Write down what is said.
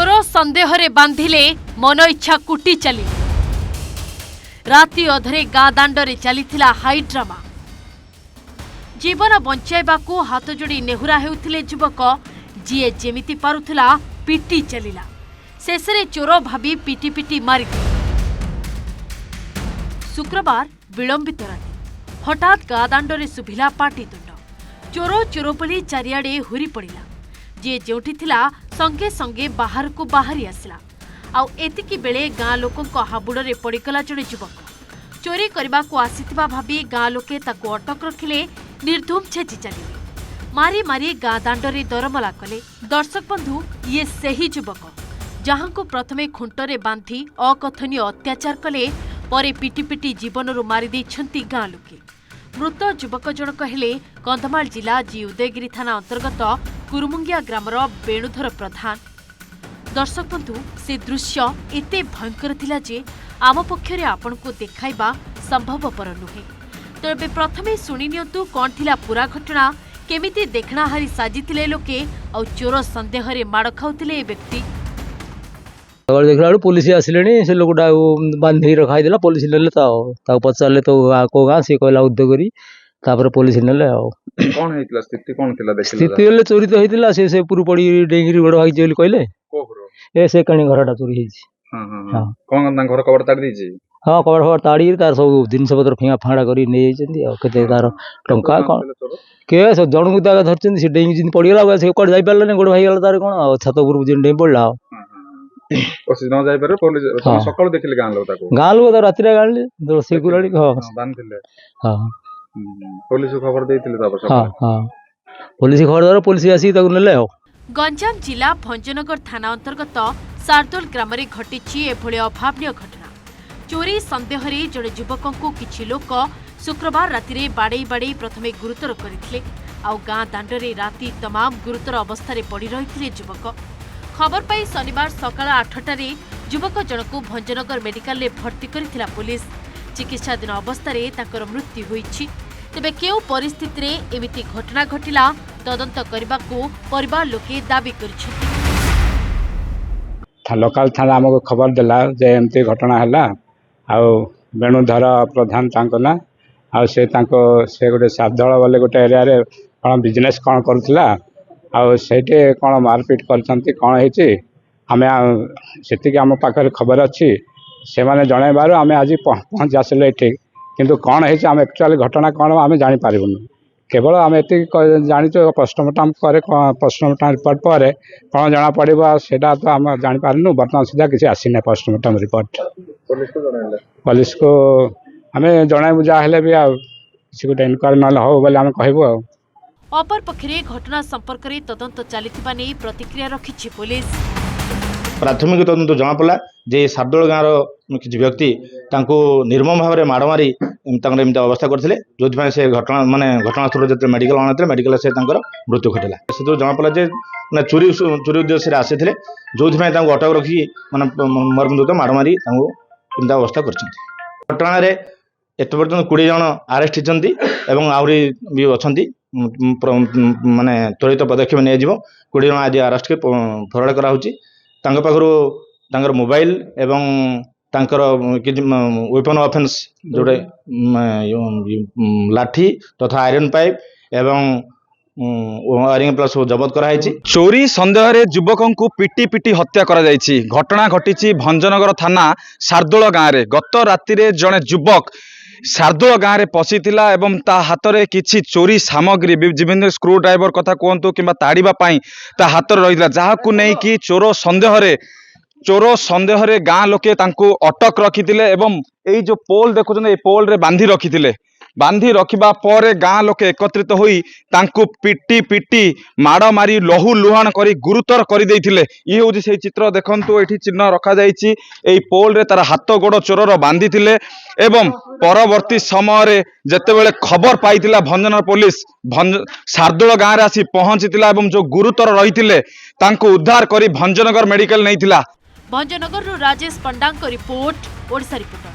चोर संदेह रे बांधिले मन इच्छा कुटी चली राति अधरे गाँ दांडरे चलीथिला हाई ड्रामा। जीवन बंचाइबाकू हाथ जोड़ी नेहुरा हेउथिले युवक जीए जेमिति पारुथिला पिटी चलिला शेषरे चोर भाबी पिटी पिटी मारि शुक्रवार विलंबित राति हठात गाँ दांडरे सुभिला पाटीतुंड चोर चोर बोली चारिआडे हुरी पड़िला जी जोठी थिला संगे संगे बाहर को बाहरी आसला आउ एतिकी बेले गाँ लोकंक हाबुड़े पड़गला जड़े युवक चोरी करने को आसीथिबा भाबी गाँ लोके ताकू अटक रखिले निर्धूम छेची चलिए मारी मारी गाँ दांडरे दरमला कले। दर्शक बंधु ये सही युवक जहां को प्रथमे खुंटरे बांधी अकथनीय अत्याचार कले परे पिटी पिटी जीवन मारी देइछंती गाँ लोके। मृत युवक जनक हेले कंधमाल जिला जी उदयगिरी थाना अंतर्गत कुरुमुंगिया ग्रामर वेणुधर प्रधान। दर्शक बंधु से दृश्य एते भयंकर थिला जे आम पक्षरे आपण को देखाइबा संभवपर नुहे। तेबे प्रथमे सुनि नियंतु कोन थिला पूरा घटना केमिति देखणाहारी साजिथिले लोके आ चोर संदेह रे माड़ खाउथिले ए व्यक्ति। देखला पुलिस आसिले से लोकटा बांधी रखाई देला पुलिस नेले ता पचारे तो को गाँ सी कहला उद्योगरी तापर पुलिस नेले कौन हेतला स्थिति कौन थिला देखला स्थिति ले चोरी तो हेतला से पूरु पड़ी डेंगरी गोड़ भाई जेल कहले कोहरो ए से कणी घरटा चोरी हेछि। हां हां कौन घर कवर ताड़ दीजी हां कवर ताड़ी तार सब जिनस पत्र फिंगा फाड़ा करी नै जंती आ केते तार टंका कोन के सब जण को दागा धरचंती से डेंगी जिन पड़ी गेला से कोड जाई परला ने गोड़ भाई गेला तार कोन छत ऊपर जिन डें पड़ला ओसी न जाई पारे पुलिस सकाळ देखिले गां लोग ताको गां लोग रात्रि गांले तो सिक्युरिटी हां बांधिले हां पुलिस को खबर देइथिले तब हां हां पुलिस खबर दर पुलिस आसी ताको नेले हो। गंजाम जिला भंजनगर थाना अंतर्गत सारदोल ग्राम में घटी एभली अभावनीय घटना। चोरी संदेह रे जड़े युवक को किछि लोक शुक्रवार राति बाड़े बाड़े प्रथमे गुरुतर करथिले आउ गाँ दांडरे राति तमाम गुरुतर अवस्था पड़ी रही युवक। खबर पाई शनिवार सकाळ 8टारे युवक जनक भंजनगर मेडिकल रे भर्ती करथिला पुलिस। चिकित्साधीन अवस्था ताकर मृत्यु होईछि। तेबे केउ परिस्थिति रे एमिति घटना घटिला तदंत करबाकू परिवार लोके दाबी करिसेंति। लोकाल थाना हमको खबर देला जे एमती घटना हैला आ वेणुधर प्रधान तांको ना आ से गोटे साबदल बोले गोटे एरिया रे कौन बिजनेस कौन करुला आटे कौन मारपिट कौन है आम से आम पाखे खबर अच्छी से मैंने जनइबार आम आज पहुँच आसिले ये किंतु कौन है आम एक्चुअली घटना कौन आम जापरूँ केवल आम ये जाचु पोस्टमार्टम पोस्टमार्टम रिपोर्ट पर कौन जना पड़ा से तो आम जापारू बर्तमान सुधा किसी आसीना पोस्टमार्टम रिपोर्ट पुलिस को आम जनइबू जहाँ भी किसी गोटे इनक्वारी ना हो बोले आम कहबू आ अपर पक्षरे घटना संपर्क में तदंत चलिथिबा नै प्रतिक्रिया रखिछि पुलिस। प्राथमिक तदंत जना पड़ा जे सारदोल गाँव किसी व्यक्ति निर्मम भाव में माड़ मारी एमती अवस्था करते जो से घटना माने घटनास्थल जो मेडिकल आना मेडिकल से मृत्यु घटला से जना पड़ा जे चोरी चोरी उद्देश्य से आसी जो अटक रखी माने मर्मयुक्त माड़ मारी एमती अवस्था कर घटना एत पर्यटन 20 जन आरेस्ट होती आहरी भी अच्छा माने त्वरित पदक्षेप नहीं 20 जन आज आरेस्ट के फरवर्ड कराऊँगी मोबाइल एवं वेपन ऑफेंस जोड़े लाठी तथा आयरन पाइप एवं वायरिंग प्लस जबत कराई। चोरी संदेह रे युवकों को पिटी पिटी हत्या करा जायछि। घटना घटी भंजनगर थाना सारदोल गाँव में गत राति जड़े युवक सारदोल गाँव में पशिला एवं ता हाथ में किसी चोरी सामग्री विभिन्न स्क्रू ड्राइवर कथा कहतु कि ताड़ीबा ता हाथ रही जहाँ को नहीं कि चोर संदेह रे गाँ लोके अटक रखिथिले एवं यही जो पोल देखुछन पोल रे बांधी रखिबा पर गाँ लोके एकत्रित होई तांको पिटी पिटी माड़ मारी लहू लुहाण करी गुरुतर कर देइथिले। ये होची से चित्र देखंतु एठी चिन्ह रखा जाइछि एई पोल रे तार हाथ गोड़ चोरर बांधी थिले एवं परवर्ती समय रे जेतेबेले खबर पाइतिला भंजनगर पुलिस सारदोल गाँव रे आसी पहुंचीतिला एवं जो गुरुतर रहिथिले तांको उद्धार करी भंजनगर मेडिकल नैथिला। भंजनगर राजेश पंडांक रिपोर्ट ओडिशा रिपोर्टर।